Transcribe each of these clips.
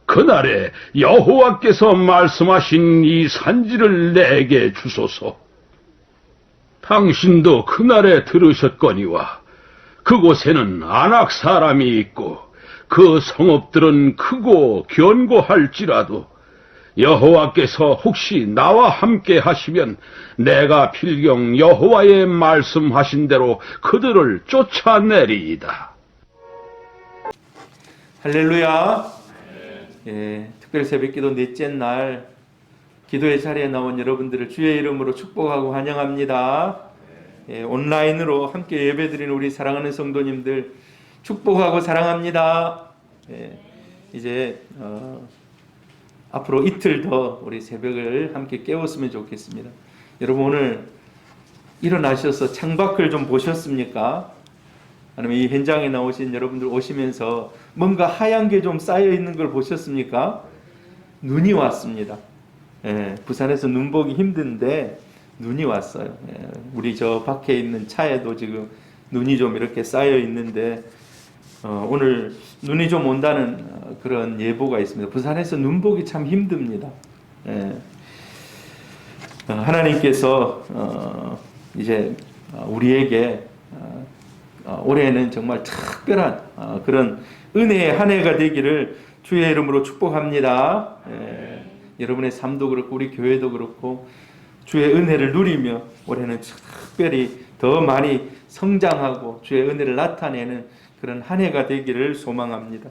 그날에 여호와께서 말씀하신 이 산지를 내게 주소서. 당신도 그날에 들으셨거니와 그곳에는 아낙 사람이 있고 그 성읍들은 크고 견고할지라도 여호와께서 혹시 나와 함께 하시면 내가 필경 여호와의 말씀하신 대로 그들을 쫓아내리이다. 할렐루야. 특별 새벽기도 넷째 날 기도의 자리에 나온 여러분들을 주의 이름으로 축복하고 환영합니다. 온라인으로 함께 예배드리는 우리 사랑하는 성도님들 축복하고 사랑합니다. 이제 앞으로 이틀 더 우리 새벽을 함께 깨웠으면 좋겠습니다. 여러분 오늘 일어나셔서 창밖을 좀 보셨습니까? 아니면 이 현장에 나오신 여러분들 오시면서 뭔가 하얀 게 좀 쌓여 있는 걸 보셨습니까? 눈이 왔습니다. 부산에서 눈 보기 힘든데 눈이 왔어요. 우리 저 밖에 있는 차에도 지금 눈이 좀 이렇게 쌓여 있는데 오늘 눈이 좀 온다는 그런 예보가 있습니다. 부산에서 눈 보기 참 힘듭니다. 하나님께서 이제 우리에게 올해는 정말 특별한 그런 은혜의 한 해가 되기를 주의 이름으로 축복합니다. 여러분의 삶도 그렇고 우리 교회도 그렇고 주의 은혜를 누리며 올해는 특별히 더 많이 성장하고 주의 은혜를 나타내는 그런 한 해가 되기를 소망합니다.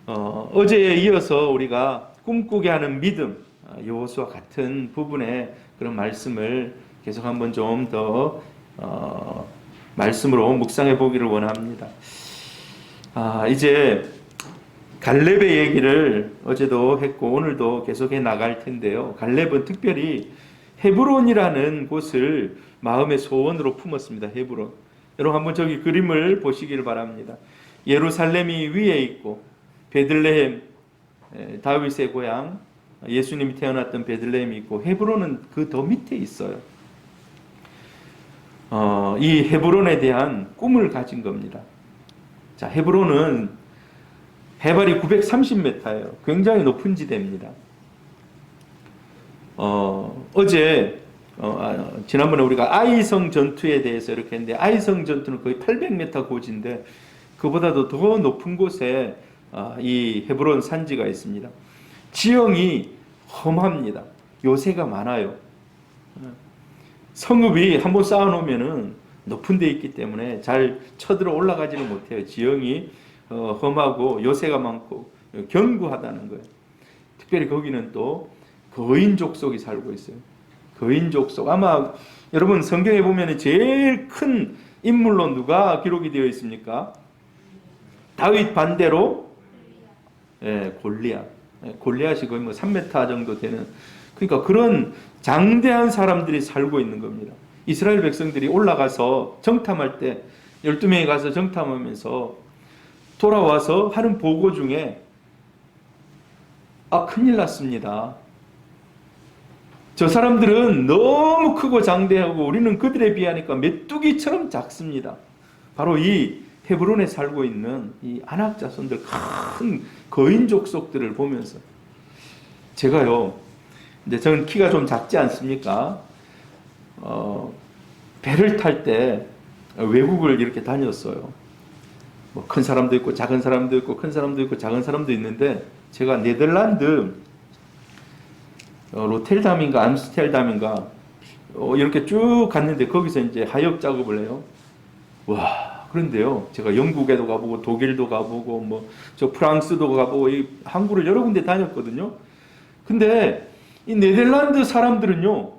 어제에 이어서 우리가 꿈꾸게 하는 믿음, 여호수아 같은 부분의 그런 말씀을 계속 한번 좀 더 말씀으로 묵상해 보기를 원합니다. 이제 갈렙의 얘기를 어제도 했고 오늘도 계속해 나갈 텐데요. 갈렙은 특별히 헤브론이라는 곳을 마음의 소원으로 품었습니다. 헤브론. 여러분 한번 저기 그림을 보시기를 바랍니다. 예루살렘이 위에 있고 베들레헴, 다윗의 고향, 예수님이 태어났던 베들레헴이 있고 헤브론은 그 더 밑에 있어요. 이 헤브론에 대한 꿈을 가진 겁니다. 자, 헤브론은 해발이 930m예요. 굉장히 높은 지대입니다. 어제 지난번에 우리가 아이성 전투에 대해서 이렇게 했는데 아이성 전투는 거의 800m 고지인데 그보다도 더 높은 곳에 이 헤브론 산지가 있습니다. 지형이 험합니다. 요새가 많아요. 성읍이 한번 쌓아놓으면은 높은 데 있기 때문에 잘 쳐들어 올라가지는 못해요. 지형이 험하고 요새가 많고 견고하다는 거예요. 특별히 거기는 또 거인 족속이 살고 있어요. 거인 족속. 아마 여러분 성경에 보면 제일 큰 인물로 누가 기록이 되어 있습니까? 다윗 반대로 골리앗. 골리앗이 거의 뭐 3m 정도 되는, 그러니까 그런 장대한 사람들이 살고 있는 겁니다. 이스라엘 백성들이 올라가서 정탐할 때 12명이 가서 정탐하면서 돌아와서 하는 보고 중에 큰일 났습니다. 저 사람들은 너무 크고 장대하고 우리는 그들에 비하니까 메뚜기처럼 작습니다. 바로 이 헤브론에 살고 있는 이 아낙 자손들, 큰 거인 족속들을 보면서 제가요, 근데 저는 키가 좀 작지 않습니까? 배를 탈 때 외국을 이렇게 다녔어요. 뭐 큰 사람도 있고 작은 사람도 있고 큰 사람도 있고 작은 사람도 있는데 제가 네덜란드 로텔담인가 암스테르담인가 이렇게 쭉 갔는데 거기서 이제 하역 작업을 해요. 와, 그런데요, 제가 영국에도 가보고 독일도 가보고 뭐 저 프랑스도 가보고 이 한국을 여러 군데 다녔거든요. 근데 이 네덜란드 사람들은요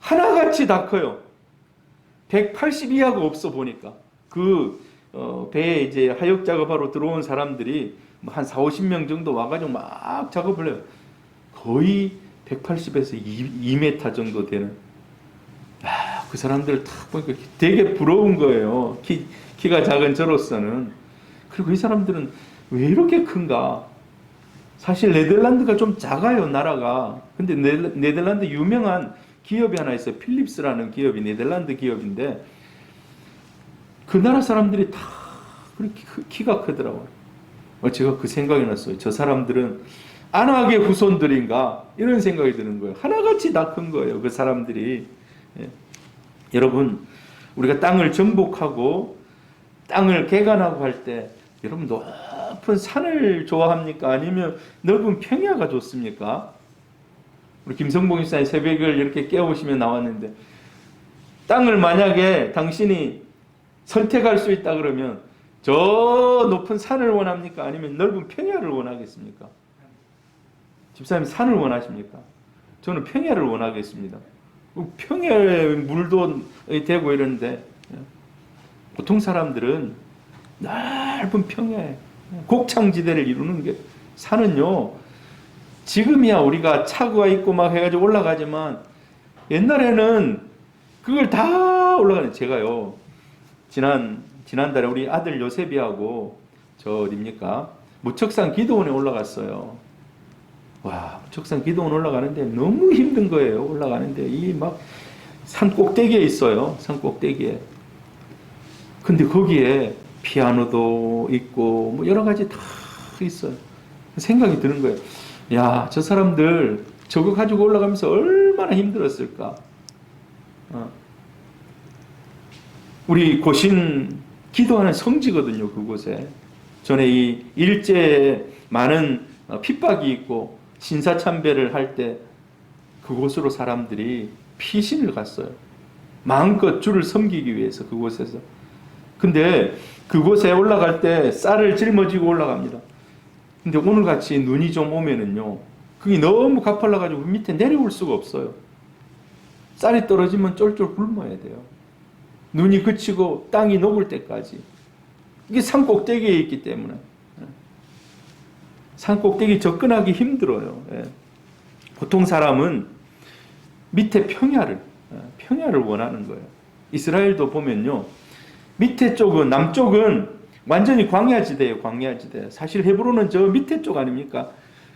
하나같이 다 커요. 180 이하가 없어 보니까. 그 배에 이제 하역 작업하러 들어온 사람들이 한 4, 50명 정도 와가지고 막 작업을 해요. 거의 180에서 2m 정도 되는. 그 사람들 딱 보니까 되게 부러운 거예요. 키가 작은 저로서는. 그리고 이 사람들은 왜 이렇게 큰가? 사실 네덜란드가 좀 작아요, 나라가. 근데 네덜란드 유명한 기업이 하나 있어요. 필립스라는 기업이 네덜란드 기업인데 그 나라 사람들이 다 그렇게 키가 크더라고요. 제가 그 생각이 났어요. 저 사람들은 안악의 후손들인가 이런 생각이 드는 거예요. 하나같이 다 큰 거예요. 그 사람들이. 예. 여러분 우리가 땅을 정복하고 땅을 개간하고 할 때 여러분 높은 산을 좋아합니까? 아니면 넓은 평야가 좋습니까? 우리 김성봉 목사님 새벽을 이렇게 깨우시면 나왔는데 땅을 만약에 당신이 선택할 수 있다 그러면 저 높은 산을 원합니까? 아니면 넓은 평야를 원하겠습니까? 집사님 산을 원하십니까? 저는 평야를 원하겠습니다. 평야에 물도 되고 이러는데 보통 사람들은 넓은 평야에 곡창지대를 이루는 게 산은요 지금이야 우리가 차가 있고 막 해가지고 올라가지만 옛날에는 그걸 다 올라가는 제가요 지난달에 우리 아들 요셉이하고 저 어딥니까 무척산 기도원에 올라갔어요. 와 무척산 기도원 올라가는데 너무 힘든 거예요. 올라가는데 이 막 산 꼭대기에 있어요. 산 꼭대기에. 근데 거기에 피아노도 있고 뭐 여러 가지 다 있어요. 생각이 드는 거예요. 야, 저 사람들 저거 가지고 올라가면서 얼마나 힘들었을까. 우리 고신 기도하는 성지거든요. 그곳에. 전에 이 일제에 많은 핍박이 있고 신사참배를 할 때 그곳으로 사람들이 피신을 갔어요. 마음껏 주를 섬기기 위해서 그곳에서. 근데 그곳에 올라갈 때 쌀을 짊어지고 올라갑니다. 근데 오늘같이 눈이 좀 오면은요, 그게 너무 가팔라가지고 밑에 내려올 수가 없어요. 쌀이 떨어지면 쫄쫄 굶어야 돼요. 눈이 그치고 땅이 녹을 때까지. 이게 산 꼭대기에 있기 때문에. 산 꼭대기 접근하기 힘들어요. 보통 사람은 밑에 평야를 원하는 거예요. 이스라엘도 보면요. 밑에 쪽은, 남쪽은 완전히 광야지대예요. 광야지대. 사실 헤브론은 저 밑에 쪽 아닙니까?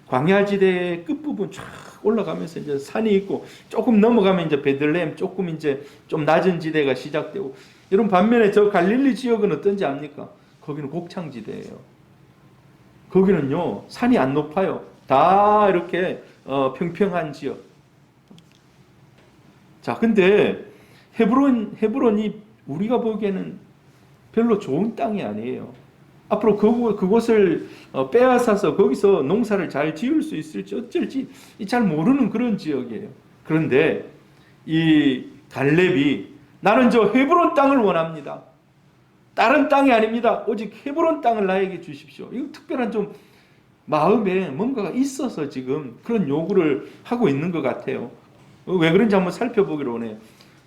광야지대의 끝부분 쫙 올라가면서 이제 산이 있고 조금 넘어가면 이제 베들레헴 조금 이제 좀 낮은 지대가 시작되고 여러분 반면에 저 갈릴리 지역은 어떤지 압니까? 거기는 곡창지대예요. 거기는요 산이 안 높아요. 다 이렇게 평평한 지역. 자, 근데 헤브론이 우리가 보기에는 별로 좋은 땅이 아니에요. 앞으로 그곳을 빼앗아서 거기서 농사를 잘 지을 수 있을지 어쩔지 잘 모르는 그런 지역이에요. 그런데 이 갈렙이 나는 저 헤브론 땅을 원합니다. 다른 땅이 아닙니다. 오직 헤브론 땅을 나에게 주십시오. 이거 특별한 좀 마음에 뭔가가 있어서 지금 그런 요구를 하고 있는 것 같아요. 왜 그런지 한번 살펴보기로 원해요.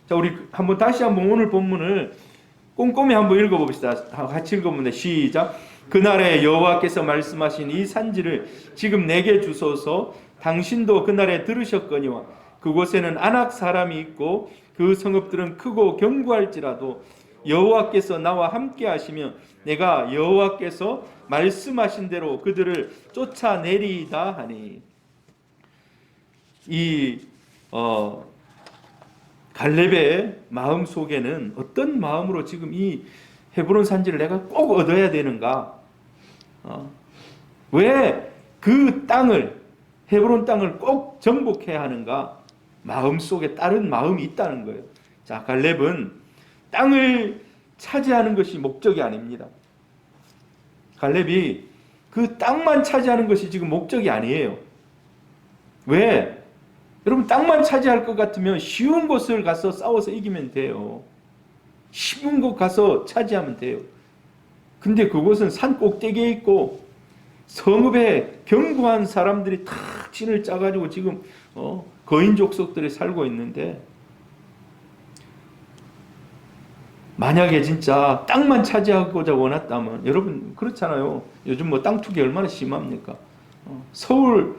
자, 우리 다시 한번 오늘 본문을 꼼꼼히 한번 읽어봅시다. 같이 읽어봅니다. 시작. 그날에 여호와께서 말씀하신 이 산지를 지금 내게 주소서. 당신도 그날에 들으셨거니와 그곳에는 아낙 사람이 있고 그 성읍들은 크고 견고할지라도 여호와께서 나와 함께 하시며 내가 여호와께서 말씀하신 대로 그들을 쫓아내리이다 하니. 이 갈렙의 마음 속에는 어떤 마음으로 지금 이 헤브론 산지를 내가 꼭 얻어야 되는가? 왜 그 땅을 헤브론 땅을 꼭 정복해야 하는가? 마음 속에 다른 마음이 있다는 거예요. 자, 갈렙은 땅을 차지하는 것이 목적이 아닙니다. 갈렙이 그 땅만 차지하는 것이 지금 목적이 아니에요. 왜? 여러분 땅만 차지할 것 같으면 쉬운 곳을 가서 싸워서 이기면 돼요. 쉬운 곳 가서 차지하면 돼요. 근데 그곳은 산 꼭대기에 있고 성읍에 견고한 사람들이 다 진을 짜가지고 지금 거인 족속들이 살고 있는데 만약에 진짜 땅만 차지하고자 원했다면 여러분 그렇잖아요. 요즘 뭐 땅 투기 얼마나 심합니까? 서울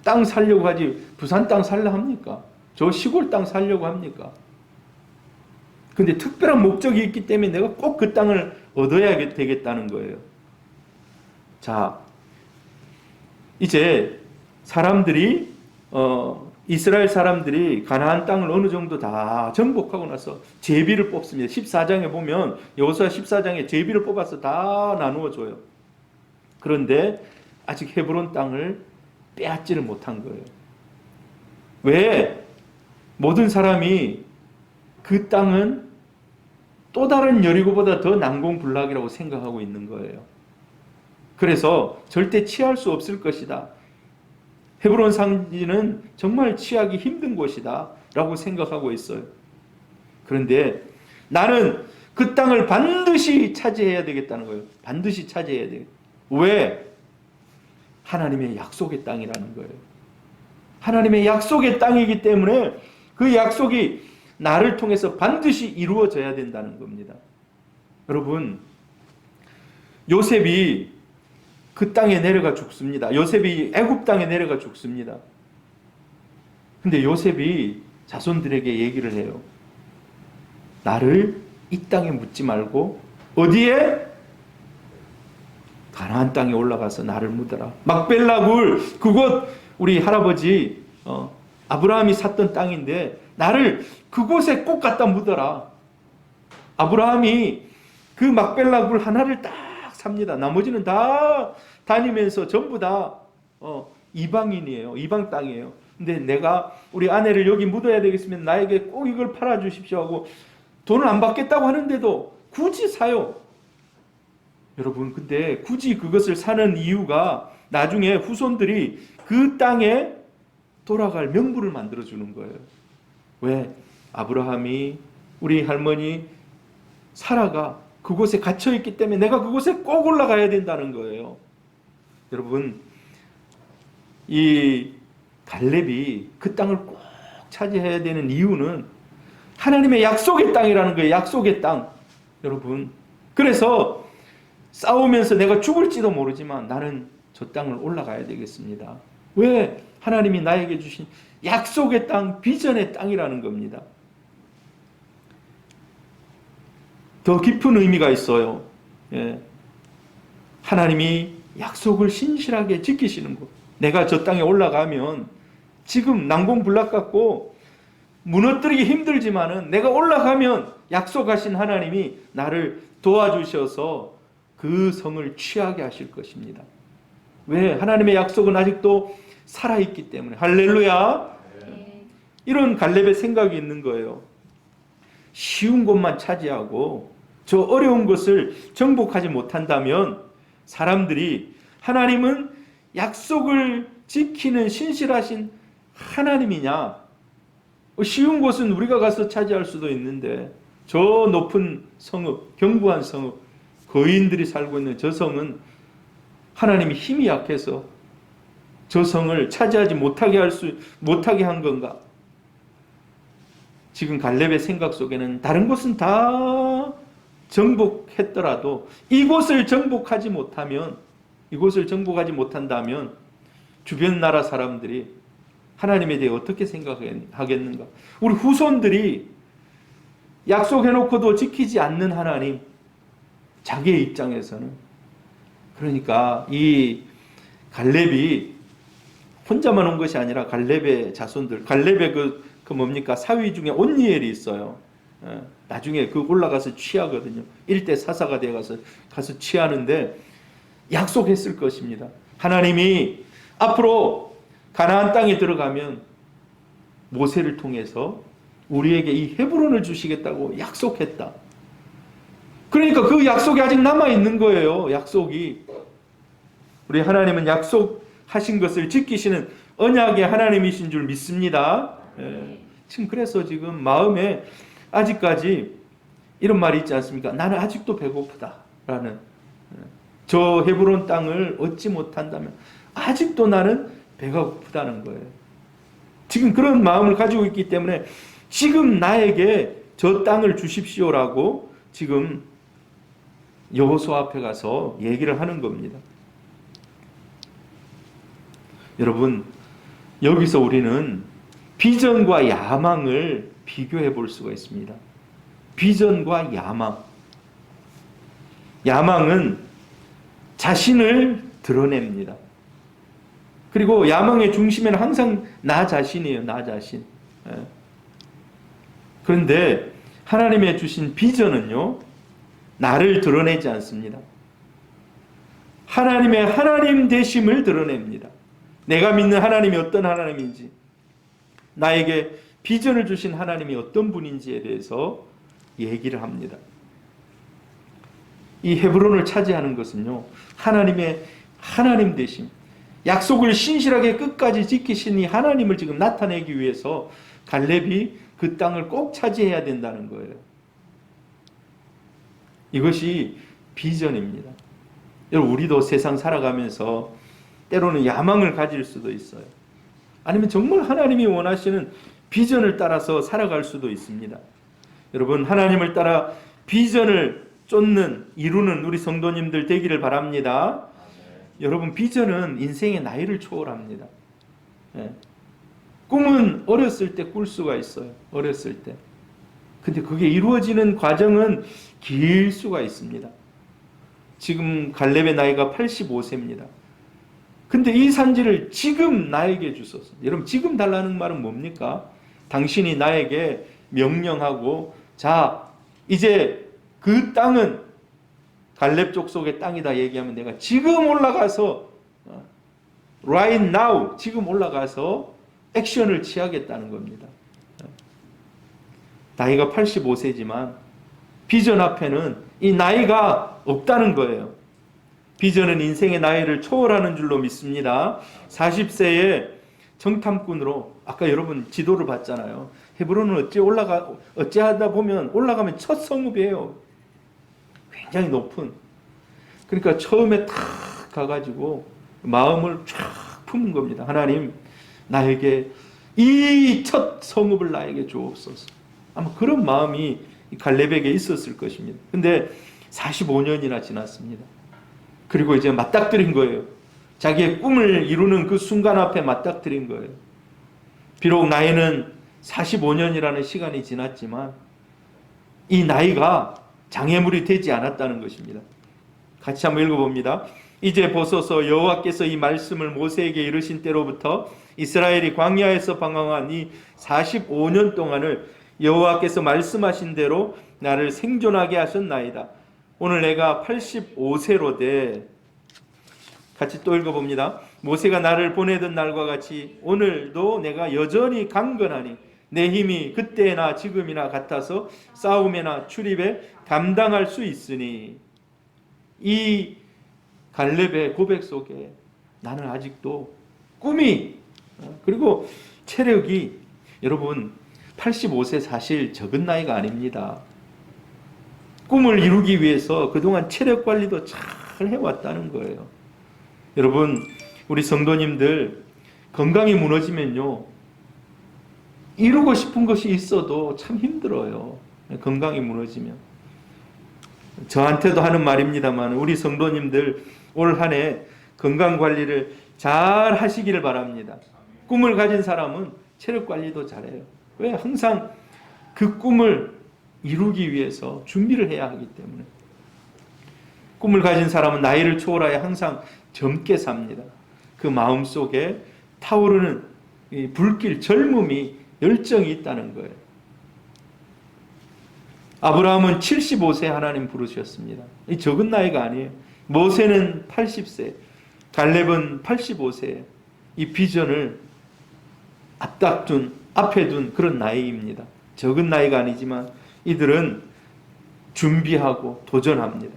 땅 살려고 하지 부산 땅 살려 합니까? 저 시골 땅 살려고 합니까? 근데 특별한 목적이 있기 때문에 내가 꼭 그 땅을 얻어야 되겠다는 거예요. 자, 이제 사람들이 이스라엘 사람들이 가나안 땅을 어느 정도 다 정복하고 나서 제비를 뽑습니다. 14장에 보면 여호수아 14장에 제비를 뽑아서 다 나누어 줘요. 그런데 아직 헤브론 땅을 빼앗지를 못한 거예요. 왜? 모든 사람이 그 땅은 또 다른 여리고보다 더 난공불락이라고 생각하고 있는 거예요. 그래서 절대 취할 수 없을 것이다. 헤브론 산지는 정말 취하기 힘든 곳이다 라고 생각하고 있어요. 그런데 나는 그 땅을 반드시 차지해야 되겠다는 거예요. 반드시 차지해야 돼요. 왜? 하나님의 약속의 땅이라는 거예요. 하나님의 약속의 땅이기 때문에 그 약속이 나를 통해서 반드시 이루어져야 된다는 겁니다. 여러분, 요셉이 그 땅에 내려가 죽습니다. 요셉이 애굽 땅에 내려가 죽습니다. 근데 요셉이 자손들에게 얘기를 해요. 나를 이 땅에 묻지 말고 어디에? 가나안 땅에 올라가서 나를 묻어라. 막벨라 굴, 그곳 우리 할아버지 아브라함이 샀던 땅인데 나를 그곳에 꼭 갖다 묻어라. 아브라함이 그 막벨라 굴 하나를 딱 삽니다. 나머지는 다 다니면서 전부 다 이방인이에요. 이방 땅이에요. 근데 내가 우리 아내를 여기 묻어야 되겠으면 나에게 꼭 이걸 팔아주십시오 하고 돈을 안 받겠다고 하는데도 굳이 사요. 여러분, 근데 굳이 그것을 사는 이유가 나중에 후손들이 그 땅에 돌아갈 명분을 만들어주는 거예요. 왜? 아브라함이, 우리 할머니 사라가 그곳에 갇혀있기 때문에 내가 그곳에 꼭 올라가야 된다는 거예요. 여러분, 이 갈렙이 그 땅을 꼭 차지해야 되는 이유는 하나님의 약속의 땅이라는 거예요. 약속의 땅. 여러분, 그래서 싸우면서 내가 죽을지도 모르지만 나는 저 땅을 올라가야 되겠습니다. 왜? 하나님이 나에게 주신 약속의 땅, 비전의 땅이라는 겁니다. 더 깊은 의미가 있어요. 예. 하나님이 약속을 신실하게 지키시는 것. 내가 저 땅에 올라가면 지금 난공불락 같고 무너뜨리기 힘들지만은 내가 올라가면 약속하신 하나님이 나를 도와주셔서 그 성을 취하게 하실 것입니다. 왜? 하나님의 약속은 아직도 살아있기 때문에. 할렐루야. 이런 갈렙의 생각이 있는 거예요. 쉬운 곳만 차지하고 저 어려운 것을 정복하지 못한다면 사람들이 하나님은 약속을 지키는 신실하신 하나님이냐? 쉬운 곳은 우리가 가서 차지할 수도 있는데 저 높은 성읍, 견고한 성읍, 거인들이 살고 있는 저 성은 하나님이 힘이 약해서 저 성을 차지하지 못하게 한 건가? 지금 갈렙의 생각 속에는 다른 곳은 다 정복했더라도 이곳을 정복하지 못한다면 주변 나라 사람들이 하나님에 대해 어떻게 생각하겠는가? 우리 후손들이 약속해놓고도 지키지 않는 하나님, 자기의 입장에서는. 그러니까 이 갈렙이 혼자만 온 것이 아니라 갈렙의 자손들, 갈렙의 그 뭡니까? 사위 중에 온니엘이 있어요. 나중에 그 올라가서 취하거든요. 일대 사사가 되어가서 가서 취하는데 약속했을 것입니다. 하나님이 앞으로 가나안 땅에 들어가면 모세를 통해서 우리에게 이 헤브론을 주시겠다고 약속했다. 그러니까 그 약속이 아직 남아있는 거예요. 약속이. 우리 하나님은 약속하신 것을 지키시는 언약의 하나님이신 줄 믿습니다. 지금 그래서 지금 마음에 아직까지 이런 말이 있지 않습니까? 나는 아직도 배고프다라는. 저 헤브론 땅을 얻지 못한다면 아직도 나는 배가 고프다는 거예요. 지금 그런 마음을 가지고 있기 때문에 지금 나에게 저 땅을 주십시오라고 지금 여호수아 앞에 가서 얘기를 하는 겁니다. 여러분, 여기서 우리는 비전과 야망을 비교해 볼 수가 있습니다. 비전과 야망. 야망은 자신을 드러냅니다. 그리고 야망의 중심에는 항상 나 자신이에요. 나 자신. 그런데 하나님의 주신 비전은요, 나를 드러내지 않습니다. 하나님의 하나님 되심을 드러냅니다. 내가 믿는 하나님이 어떤 하나님인지, 나에게 비전을 주신 하나님이 어떤 분인지에 대해서 얘기를 합니다. 이 헤브론을 차지하는 것은요, 하나님의 하나님 되심, 약속을 신실하게 끝까지 지키신 이 하나님을 지금 나타내기 위해서 갈렙이 그 땅을 꼭 차지해야 된다는 거예요. 이것이 비전입니다. 여러분, 우리도 세상 살아가면서 때로는 야망을 가질 수도 있어요. 아니면 정말 하나님이 원하시는 비전을 따라서 살아갈 수도 있습니다. 여러분, 하나님을 따라 비전을 쫓는, 이루는 우리 성도님들 되기를 바랍니다. 여러분, 비전은 인생의 나이를 초월합니다. 예. 꿈은 어렸을 때 꿀 수가 있어요. 어렸을 때. 근데 그게 이루어지는 과정은 길 수가 있습니다. 지금 갈렙의 나이가 85세입니다. 근데 이 산지를 지금 나에게 주소서. 여러분, 지금 달라는 말은 뭡니까? 당신이 나에게 명령하고, 자, 이제 그 땅은 갈렙 족속의 땅이다 얘기하면 내가 지금 올라가서 right now, 지금 올라가서 액션을 취하겠다는 겁니다. 나이가 85세지만 비전 앞에는 이 나이가 없다는 거예요. 비전은 인생의 나이를 초월하는 줄로 믿습니다. 40세에 정탐꾼으로, 아까 여러분 지도를 봤잖아요. 헤브론은 어찌 하다 보면 올라가면 첫 성읍이에요. 굉장히 높은. 그러니까 처음에 탁 가가지고 마음을 쫙 푸는 겁니다. 하나님, 나에게 이 첫 성읍을 나에게 주옵소서. 아마 그런 마음이 갈렙에게 있었을 것입니다. 근데 45년이나 지났습니다. 그리고 이제 맞닥뜨린 거예요. 자기의 꿈을 이루는 그 순간 앞에 맞닥뜨린 거예요. 비록 나이는 45년이라는 시간이 지났지만 이 나이가 장애물이 되지 않았다는 것입니다. 같이 한번 읽어봅니다. 이제 보소서, 여호와께서 이 말씀을 모세에게 이르신 때로부터 이스라엘이 광야에서 방황한 이 45년 동안을 여호와께서 말씀하신 대로 나를 생존하게 하셨나이다. 오늘 내가 85세로 돼. 같이 또 읽어봅니다. 모세가 나를 보내던 날과 같이 오늘도 내가 여전히 강건하니 내 힘이 그때나 지금이나 같아서 싸움에나 출입에 감당할 수 있으니. 이 갈렙의 고백 속에 나는 아직도 꿈이, 그리고 체력이, 여러분 85세 사실 적은 나이가 아닙니다. 꿈을 이루기 위해서 그동안 체력 관리도 잘 해왔다는 거예요. 여러분, 우리 성도님들 건강이 무너지면요, 이루고 싶은 것이 있어도 참 힘들어요. 건강이 무너지면. 저한테도 하는 말입니다만 우리 성도님들 올 한 해 건강 관리를 잘 하시기를 바랍니다. 꿈을 가진 사람은 체력 관리도 잘해요. 왜? 항상 그 꿈을 이루기 위해서 준비를 해야 하기 때문에. 꿈을 가진 사람은 나이를 초월하여 항상 젊게 삽니다. 그 마음속에 타오르는 이 불길, 젊음이, 열정이 있다는 거예요. 아브라함은 75세 하나님 부르셨습니다. 이 적은 나이가 아니에요. 모세는 80세, 갈렙은 85세. 이 비전을 앞에 둔 그런 나이입니다. 적은 나이가 아니지만 이들은 준비하고 도전합니다.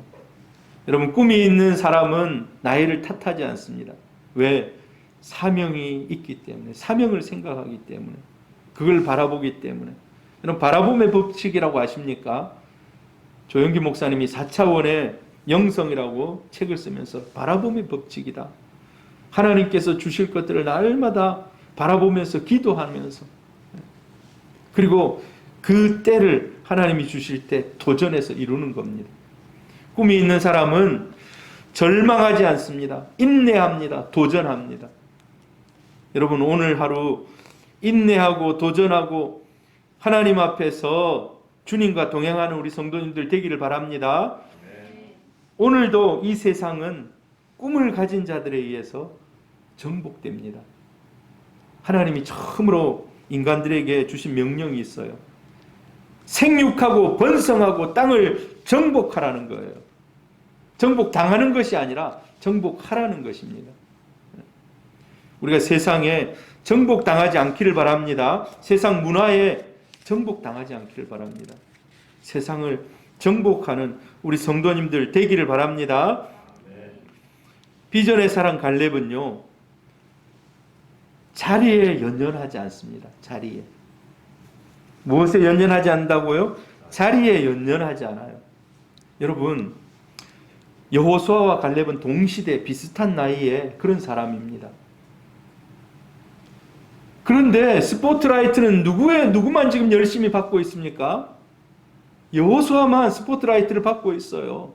여러분, 꿈이 있는 사람은 나이를 탓하지 않습니다. 왜? 사명이 있기 때문에, 사명을 생각하기 때문에, 그걸 바라보기 때문에. 여러분, 바라봄의 법칙이라고 아십니까? 조영기 목사님이 4차원의 영성이라고 책을 쓰면서 바라봄의 법칙이다. 하나님께서 주실 것들을 날마다 바라보면서 기도하면서, 그리고 그 때를 하나님이 주실 때 도전해서 이루는 겁니다. 꿈이 있는 사람은 절망하지 않습니다. 인내합니다. 도전합니다. 여러분, 오늘 하루 인내하고 도전하고 하나님 앞에서 주님과 동행하는 우리 성도님들 되기를 바랍니다. 오늘도 이 세상은 꿈을 가진 자들에 의해서 정복됩니다. 하나님이 처음으로 인간들에게 주신 명령이 있어요. 생육하고 번성하고 땅을 정복하라는 거예요. 정복당하는 것이 아니라 정복하라는 것입니다. 우리가 세상에 정복당하지 않기를 바랍니다. 세상 문화에 정복당하지 않기를 바랍니다. 세상을 정복하는 우리 성도님들 되기를 바랍니다. 비전의 사랑 갈렙은요, 자리에 연연하지 않습니다. 자리에. 무엇에 연연하지 않는다고요? 자리에 연연하지 않아요. 여러분, 여호수아와 갈렙은 동시대 비슷한 나이에 그런 사람입니다. 그런데 스포트라이트는 누구만 지금 열심히 받고 있습니까? 여호수아만 스포트라이트를 받고 있어요.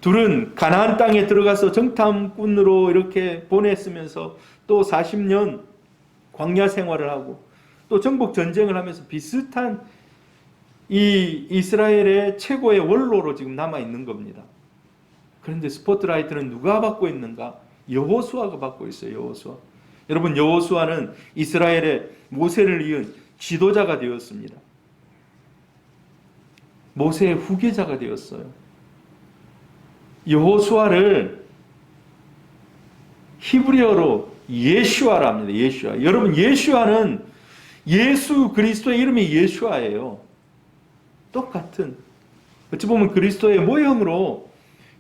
둘은 가나안 땅에 들어가서 정탐꾼으로 이렇게 보냈으면서 또 40년 광야 생활을 하고 또 정복 전쟁을 하면서 비슷한 이 이스라엘의 최고의 원로로 지금 남아 있는 겁니다. 그런데 스포트라이트는 누가 받고 있는가? 여호수아가 받고 있어요. 여호수아. 여러분, 여호수아는 이스라엘의 모세를 이은 지도자가 되었습니다. 모세의 후계자가 되었어요. 여호수아를 히브리어로 예슈아라 합니다. 예슈아. 여러분, 예슈아는 예수 그리스도의 이름이 예슈아예요. 똑같은, 어찌 보면 그리스도의 모형으로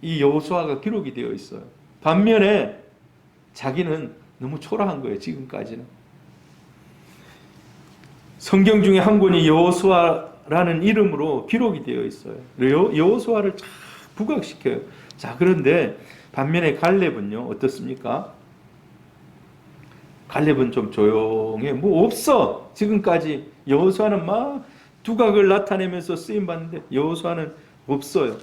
이 여호수아가 기록이 되어 있어요. 반면에 자기는 너무 초라한 거예요. 지금까지는. 성경 중에 한 권이 여호수아라는 이름으로 기록이 되어 있어요. 여호수아를 쫙 부각시켜요. 자, 그런데 반면에 갈렙은요, 어떻습니까? 갈렙은 좀 조용해. 뭐 없어. 지금까지 여호수아는 막 두각을 나타내면서 쓰임 받는데 여호수아는 없어요.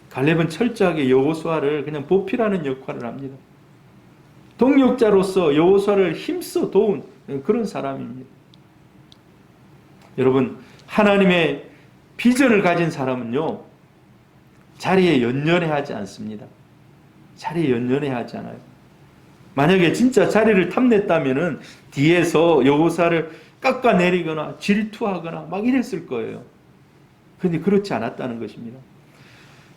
갈렙은 철저하게 여호수아를 그냥 보필하는 역할을 합니다. 동역자로서 여호수아를 힘써 도운 그런 사람입니다. 여러분, 하나님의 비전을 가진 사람은요, 자리에 연연해 하지 않습니다. 자리에 연연해 하지 않아요. 만약에 진짜 자리를 탐냈다면은 뒤에서 여호수아를 깎아내리거나 질투하거나 막 이랬을 거예요. 그런데 그렇지 않았다는 것입니다.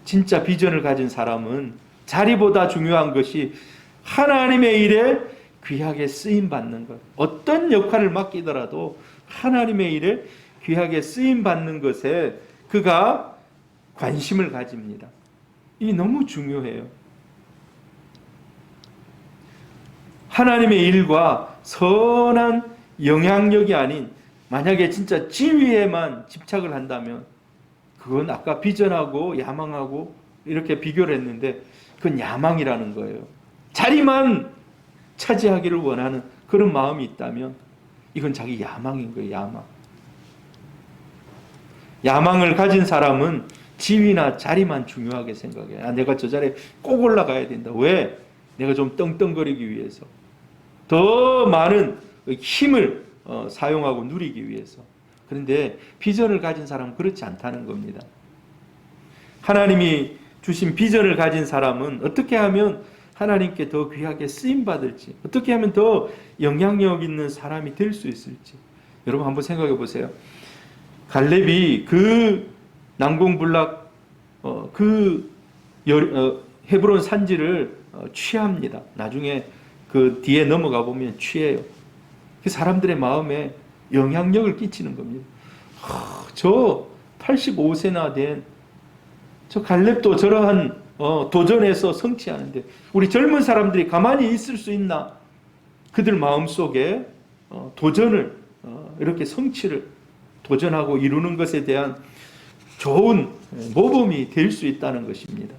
진짜 비전을 가진 사람은 자리보다 중요한 것이 하나님의 일에 귀하게 쓰임받는 것. 어떤 역할을 맡기더라도 하나님의 일에 귀하게 쓰임받는 것에 그가 관심을 가집니다. 이게 너무 중요해요. 하나님의 일과 선한 영향력이 아닌 만약에 진짜 지위에만 집착을 한다면 그건 아까 비전하고 야망하고 이렇게 비교를 했는데 그건 야망이라는 거예요. 자리만 차지하기를 원하는 그런 마음이 있다면 이건 자기 야망인 거예요. 야망. 야망을 가진 사람은 지위나 자리만 중요하게 생각해요. 아, 내가 저 자리에 꼭 올라가야 된다. 왜? 내가 좀 떵떵거리기 위해서. 더 많은 힘을 사용하고 누리기 위해서. 그런데 비전을 가진 사람은 그렇지 않다는 겁니다. 하나님이 주신 비전을 가진 사람은 어떻게 하면 하나님께 더 귀하게 쓰임받을지, 어떻게 하면 더 영향력 있는 사람이 될 수 있을지. 여러분 한번 생각해 보세요. 갈렙이 그 난공불락 헤브론 산지를 취합니다. 나중에 그 뒤에 넘어가 보면 취해요. 그 사람들의 마음에 영향력을 끼치는 겁니다. 저 85세나 된 저 갈렙도 저러한 도전에서 성취하는데 우리 젊은 사람들이 가만히 있을 수 있나? 그들 마음속에 도전을 이렇게 성취를 도전하고 이루는 것에 대한 좋은 모범이 될 수 있다는 것입니다.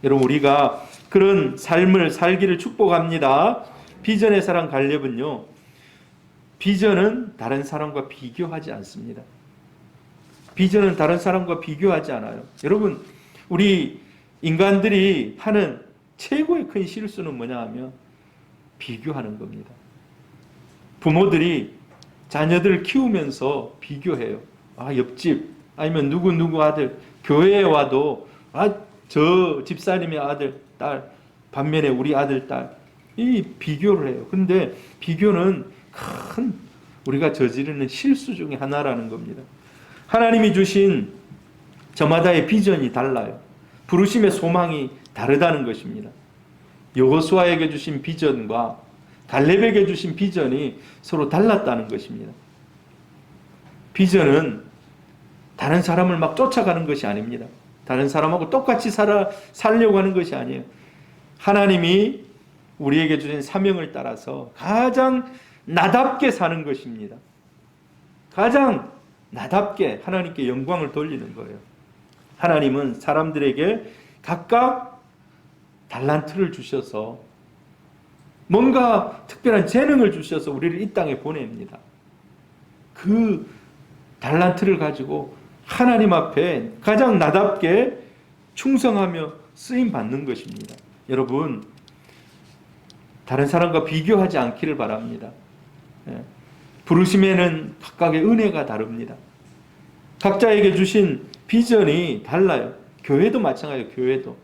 여러분, 우리가 그런 삶을 살기를 축복합니다. 비전의 사람 갈렙은요, 비전은 다른 사람과 비교하지 않습니다. 비전은 다른 사람과 비교하지 않아요. 여러분, 우리 인간들이 하는 최고의 큰 실수는 뭐냐 하면 비교하는 겁니다. 부모들이 자녀들을 키우면서 비교해요. 아, 옆집 아니면 누구 아들, 교회에 와도 저 집사님의 아들, 딸, 반면에 우리 아들, 딸, 이 비교를 해요. 그런데 비교는 큰 우리가 저지르는 실수 중에 하나라는 겁니다. 하나님이 주신 저마다의 비전이 달라요. 부르심의 소망이 다르다는 것입니다. 여호수아에게 주신 비전과 갈렙에게 주신 비전이 서로 달랐다는 것입니다. 비전은 다른 사람을 막 쫓아가는 것이 아닙니다. 다른 사람하고 똑같이 살려고 하는 것이 아니에요. 하나님이 우리에게 주신 사명을 따라서 가장 나답게 사는 것입니다. 가장 나답게 하나님께 영광을 돌리는 거예요. 하나님은 사람들에게 각각 달란트를 주셔서 뭔가 특별한 재능을 주셔서 우리를 이 땅에 보냅니다. 그 달란트를 가지고 하나님 앞에 가장 나답게 충성하며 쓰임 받는 것입니다. 여러분, 다른 사람과 비교하지 않기를 바랍니다. 부르심에는 각각의 은혜가 다릅니다. 각자에게 주신 비전이 달라요. 교회도 마찬가지예요. 교회도.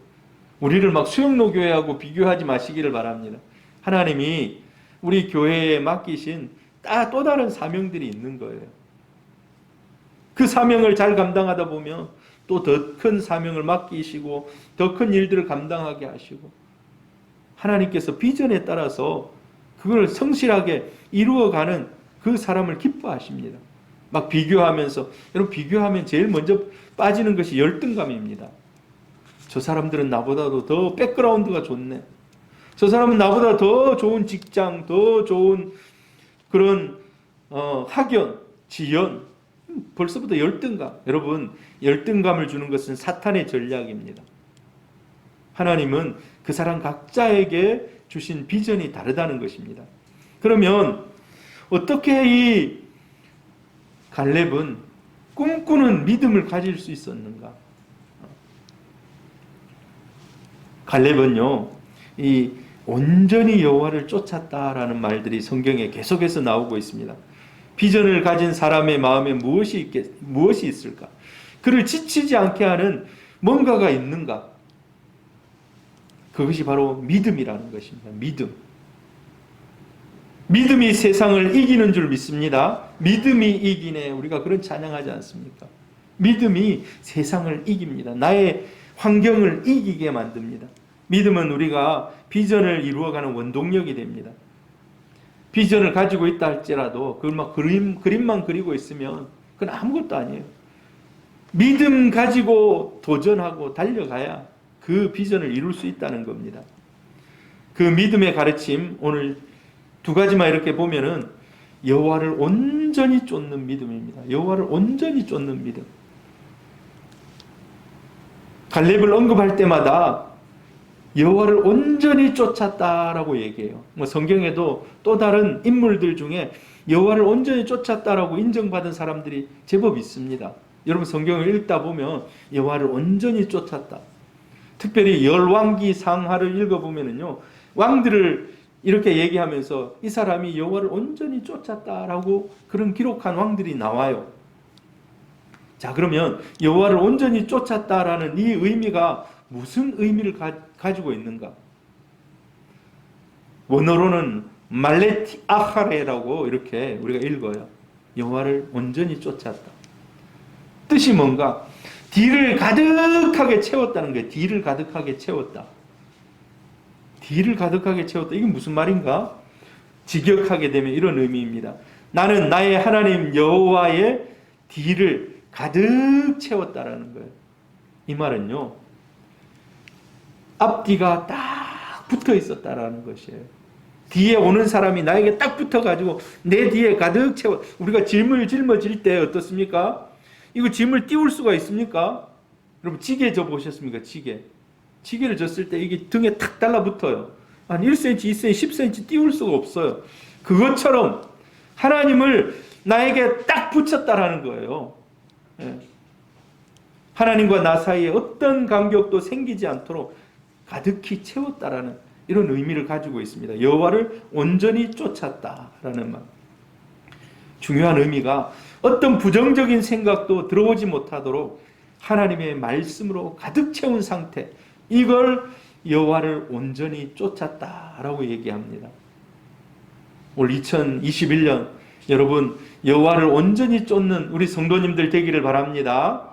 우리를 막 수영노교회하고 비교하지 마시기를 바랍니다. 하나님이 우리 교회에 맡기신 또 다른 사명들이 있는 거예요. 그 사명을 잘 감당하다 보면 또 더 큰 사명을 맡기시고 더 큰 일들을 감당하게 하시고 하나님께서 비전에 따라서 그걸 성실하게 이루어가는 그 사람을 기뻐하십니다. 막 비교하면서, 여러분, 비교하면 제일 먼저 빠지는 것이 열등감입니다. 저 사람들은 나보다도 더 백그라운드가 좋네. 저 사람은 나보다 더 좋은 직장, 더 좋은 그런 학연, 지연, 벌써부터 열등감. 여러분, 열등감을 주는 것은 사탄의 전략입니다. 하나님은 그 사람 각자에게 주신 비전이 다르다는 것입니다. 그러면 어떻게 이 갈렙은 꿈꾸는 믿음을 가질 수 있었는가? 갈렙은요, 이 온전히 여호와를 쫓았다라는 말들이 성경에 계속해서 나오고 있습니다. 비전을 가진 사람의 마음에 무엇이 있을까? 그를 지치지 않게 하는 뭔가가 있는가? 그것이 바로 믿음이라는 것입니다. 믿음. 믿음이 세상을 이기는 줄 믿습니다. 믿음이 이기네. 우리가 그런 찬양하지 않습니까? 믿음이 세상을 이깁니다. 나의 환경을 이기게 만듭니다. 믿음은 우리가 비전을 이루어가는 원동력이 됩니다. 비전을 가지고 있다 할지라도 그걸 막 그림만 그리고 있으면 그건 아무것도 아니에요. 믿음 가지고 도전하고 달려가야 그 비전을 이룰 수 있다는 겁니다. 그 믿음의 가르침, 오늘 두 가지만 이렇게 보면은 여호와를 온전히 쫓는 믿음입니다. 여호와를 온전히 쫓는 믿음. 갈렙을 언급할 때마다 여호와를 온전히 쫓았다라고 얘기해요. 성경에도 또 다른 인물들 중에 여호와를 온전히 쫓았다라고 인정받은 사람들이 제법 있습니다. 여러분 성경을 읽다 보면 여호와를 온전히 쫓았다. 특별히 열왕기 상하를 읽어보면은요, 왕들을 이렇게 얘기하면서 이 사람이 여호와를 온전히 쫓았다라고 그런 기록한 왕들이 나와요. 자, 그러면 여호와를 온전히 쫓았다라는 이 의미가 무슨 의미를 가지고 있는가? 원어로는 말레티 아하레라고 이렇게 우리가 읽어요. 여호와를 온전히 쫓았다. 뜻이 뭔가? 뒤를 가득하게 채웠다는 거예요. 뒤를 가득하게 채웠다. 뒤를 가득하게 채웠다. 이게 무슨 말인가? 직역하게 되면 이런 의미입니다. 나는 나의 하나님 여호와의 뒤를 가득 채웠다라는 거예요. 이 말은요, 앞뒤가 딱 붙어 있었다라는 것이에요. 뒤에 오는 사람이 나에게 딱 붙어가지고 내 뒤에 가득 채워. 우리가 짐을 짊어질 때 어떻습니까? 이거 짐을 띄울 수가 있습니까? 여러분 지게 져 보셨습니까? 지게를 졌을 때 이게 등에 탁 달라붙어요. 한 1cm, 2cm, 10cm 띄울 수가 없어요. 그것처럼 하나님을 나에게 딱 붙였다라는 거예요. 하나님과 나 사이에 어떤 간격도 생기지 않도록 가득히 채웠다라는 이런 의미를 가지고 있습니다. 여호와를 온전히 쫓았다라는 말. 중요한 의미가 어떤 부정적인 생각도 들어오지 못하도록 하나님의 말씀으로 가득 채운 상태, 이걸 여호와를 온전히 쫓았다라고 얘기합니다. 올 2021년 여러분 여호와를 온전히 쫓는 우리 성도님들 되기를 바랍니다.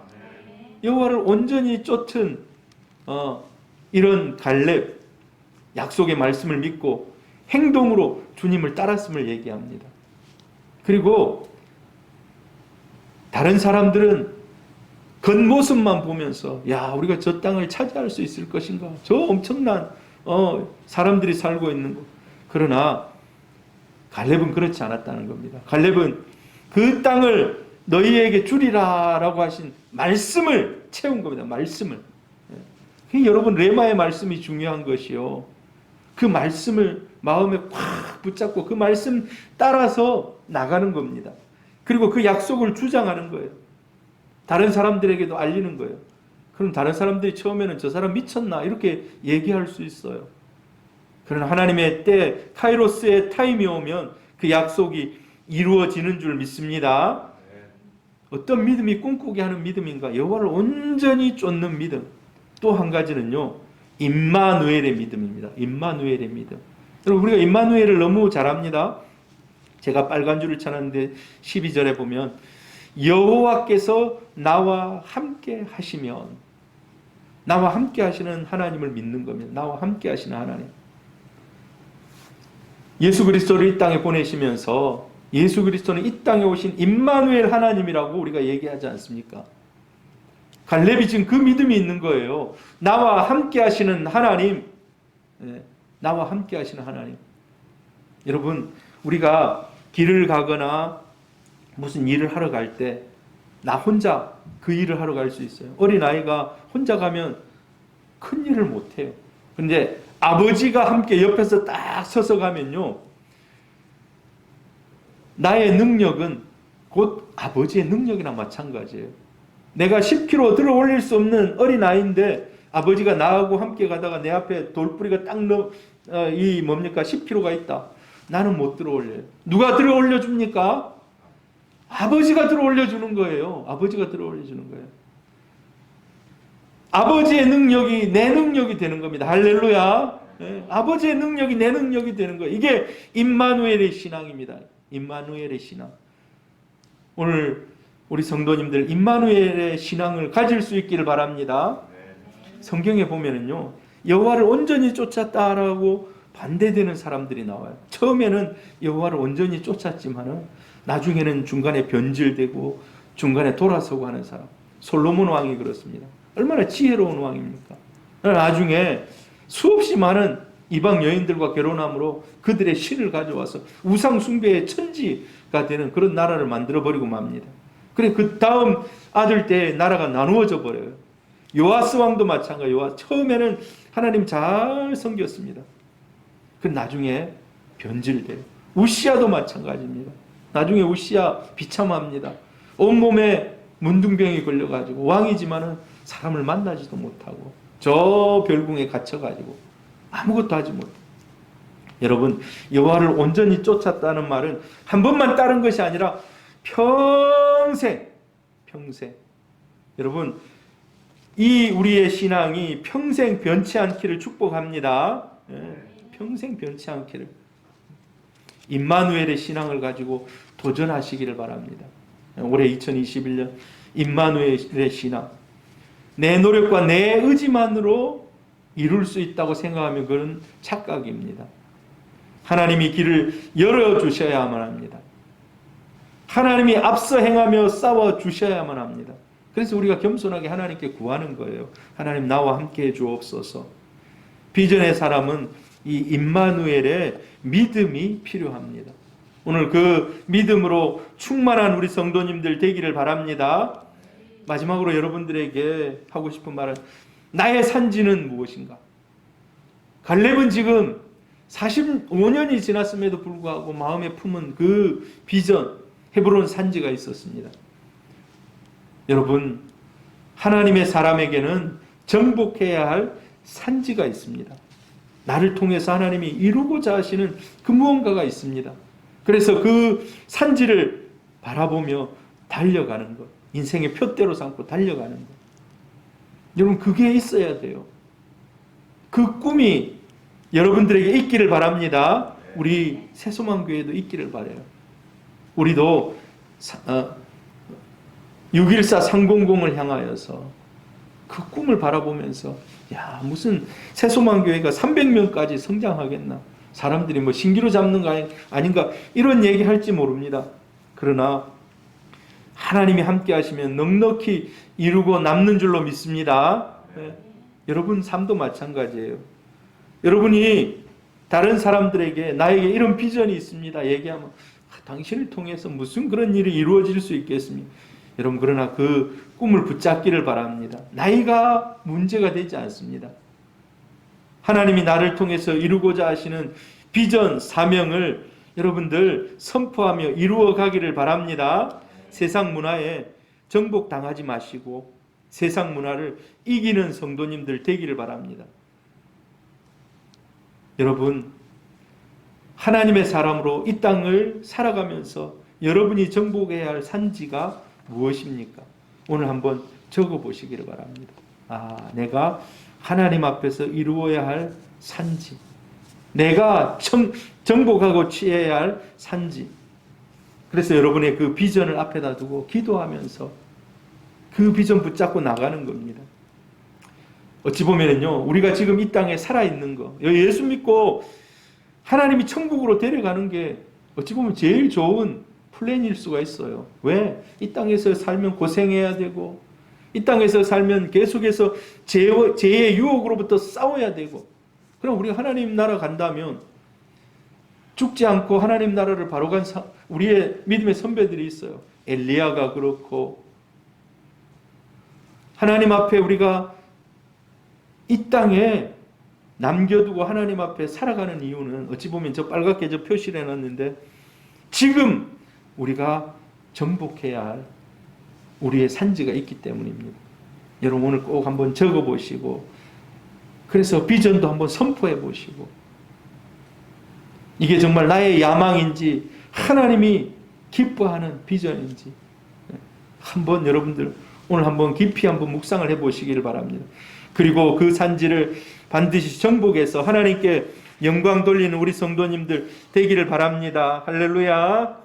여호와를 온전히 쫓은 이런 갈렙, 약속의 말씀을 믿고 행동으로 주님을 따랐음을 얘기합니다. 그리고 다른 사람들은 겉모습만 보면서 야, 우리가 저 땅을 차지할 수 있을 것인가? 저 엄청난 사람들이 살고 있는 것. 그러나 갈렙은 그렇지 않았다는 겁니다. 갈렙은 그 땅을 너희에게 주리라 라고 하신 말씀을 채운 겁니다. 말씀을. 여러분, 레마의 말씀이 중요한 것이요. 그 말씀을 마음에 꽉 붙잡고 그 말씀 따라서 나가는 겁니다. 그리고 그 약속을 주장하는 거예요. 다른 사람들에게도 알리는 거예요. 그럼 다른 사람들이 처음에는 저 사람 미쳤나 이렇게 얘기할 수 있어요. 그러나 하나님의 때, 카이로스의 타임이 오면 그 약속이 이루어지는 줄 믿습니다. 어떤 믿음이 꿈꾸게 하는 믿음인가? 여호와를 온전히 쫓는 믿음. 또 한 가지는요, 임마누엘의 믿음입니다. 임마누엘의 믿음. 여러분, 우리가 임마누엘을 너무 잘 압니다. 제가 빨간 줄을 쳐놨는데 12절에 보면 여호와께서 나와 함께 하시면, 나와 함께 하시는 하나님을 믿는 겁니다. 나와 함께 하시는 하나님. 예수 그리스도를 이 땅에 보내시면서 예수 그리스도는 이 땅에 오신 임마누엘 하나님이라고 우리가 얘기하지 않습니까? 갈렙이 지금 그 믿음이 있는 거예요. 나와 함께 하시는 하나님. 나와 함께 하시는 하나님. 여러분, 우리가 길을 가거나 무슨 일을 하러 갈 때 나 혼자 그 일을 하러 갈 수 있어요. 어린아이가 혼자 가면 큰 일을 못해요. 근데 아버지가 함께 옆에서 딱 서서 가면요, 나의 능력은 곧 아버지의 능력이랑 마찬가지예요. 내가 10kg 들어 올릴 수 없는 어린아이인데 아버지가 나하고 함께 가다가 내 앞에 돌뿌리가 딱 10kg가 있다. 나는 못 들어 올려요. 누가 들어 올려줍니까? 아버지가 들어 올려주는 거예요. 아버지가 들어 올려주는 거예요. 아버지의 능력이 내 능력이 되는 겁니다. 할렐루야. 아버지의 능력이 내 능력이 되는 거예요. 이게 임마누엘의 신앙입니다. 임마누엘의 신앙. 오늘 우리 성도님들 임마누엘의 신앙을 가질 수 있기를 바랍니다. 성경에 보면은요, 여호와를 온전히 쫓았다라고 반대되는 사람들이 나와요. 처음에는 여호와를 온전히 쫓았지만은 나중에는 중간에 변질되고 중간에 돌아서고 하는 사람. 솔로몬 왕이 그렇습니다. 얼마나 지혜로운 왕입니까? 나중에 수없이 많은 이방 여인들과 결혼함으로 그들의 신을 가져와서 우상 숭배의 천지가 되는 그런 나라를 만들어버리고 맙니다. 그래, 그 다음 아들 때 나라가 나누어져 버려요. 요아스 왕도 마찬가지. 처음에는 하나님 잘 섬겼습니다. 그 나중에 변질돼요. 우시아도 마찬가지입니다. 나중에 우시아 비참합니다. 온몸에 문둥병이 걸려가지고 왕이지만은 사람을 만나지도 못하고 저 별궁에 갇혀가지고 아무것도 하지 못해요. 여러분, 여호와를 온전히 쫓았다는 말은 한 번만 따른 것이 아니라 평생. 여러분, 이 우리의 신앙이 평생 변치 않기를 축복합니다. 평생 변치 않기를. 임마누엘의 신앙을 가지고 도전하시기를 바랍니다. 올해 2021년 임마누엘의 신앙. 내 노력과 내 의지만으로 이룰 수 있다고 생각하면 그건 착각입니다. 하나님이 길을 열어주셔야만 합니다. 하나님이 앞서 행하며 싸워주셔야만 합니다. 그래서 우리가 겸손하게 하나님께 구하는 거예요. 하나님, 나와 함께 해 주옵소서. 비전의 사람은 이 임마누엘의 믿음이 필요합니다. 오늘 그 믿음으로 충만한 우리 성도님들 되기를 바랍니다. 마지막으로 여러분들에게 하고 싶은 말은, 나의 산지는 무엇인가? 갈렙은 지금 45년이 지났음에도 불구하고 마음에 품은 그 비전, 헤브론 산지가 있었습니다. 여러분, 하나님의 사람에게는 정복해야 할 산지가 있습니다. 나를 통해서 하나님이 이루고자 하시는 그 무언가가 있습니다. 그래서 그 산지를 바라보며 달려가는 것, 인생의 표대로 삼고 달려가는 것. 여러분, 그게 있어야 돼요. 그 꿈이 여러분들에게 있기를 바랍니다. 우리 새소망교회도 있기를 바라요. 우리도 614 300을 향하여서 그 꿈을 바라보면서 야, 무슨 새소망교회가 300명까지 성장하겠나? 사람들이 뭐 신기루 잡는 거 아닌가? 이런 얘기 할지 모릅니다. 그러나 하나님이 함께 하시면 넉넉히 이루고 남는 줄로 믿습니다. 네. 여러분 삶도 마찬가지예요. 여러분이 다른 사람들에게 나에게 이런 비전이 있습니다. 얘기하면 당신을 통해서 무슨 그런 일이 이루어질 수 있겠습니까? 여러분 그러나 그 꿈을 붙잡기를 바랍니다. 나이가 문제가 되지 않습니다. 하나님이 나를 통해서 이루고자 하시는 비전, 사명을 여러분들 선포하며 이루어 가기를 바랍니다. 세상 문화에 정복당하지 마시고 세상 문화를 이기는 성도님들 되기를 바랍니다. 여러분 하나님의 사람으로 이 땅을 살아가면서 여러분이 정복해야 할 산지가 무엇입니까? 오늘 한번 적어보시기를 바랍니다. 내가 하나님 앞에서 이루어야 할 산지, 내가 정복하고 취해야 할 산지. 그래서 여러분의 그 비전을 앞에다 두고 기도하면서 그 비전 붙잡고 나가는 겁니다. 어찌 보면요, 우리가 지금 이 땅에 살아있는 거, 예수 믿고 하나님이 천국으로 데려가는 게 어찌 보면 제일 좋은 플랜일 수가 있어요. 왜? 이 땅에서 살면 고생해야 되고, 이 땅에서 살면 계속해서 죄의 유혹으로부터 싸워야 되고, 그럼 우리가 하나님 나라 간다면 죽지 않고 하나님 나라를 바로 간 우리의 믿음의 선배들이 있어요. 엘리야가 그렇고, 하나님 앞에 우리가 이 땅에 남겨두고 하나님 앞에 살아가는 이유는 어찌 보면 저 빨갛게 저 표시를 해놨는데 지금 우리가 정복해야 할 우리의 산지가 있기 때문입니다. 여러분 오늘 꼭 한번 적어보시고 그래서 비전도 한번 선포해 보시고 이게 정말 나의 야망인지 하나님이 기뻐하는 비전인지 한번 여러분들 오늘 한번 깊이 한번 묵상을 해보시기를 바랍니다. 그리고 그 산지를 반드시 정복해서 하나님께 영광 돌리는 우리 성도님들 되기를 바랍니다. 할렐루야.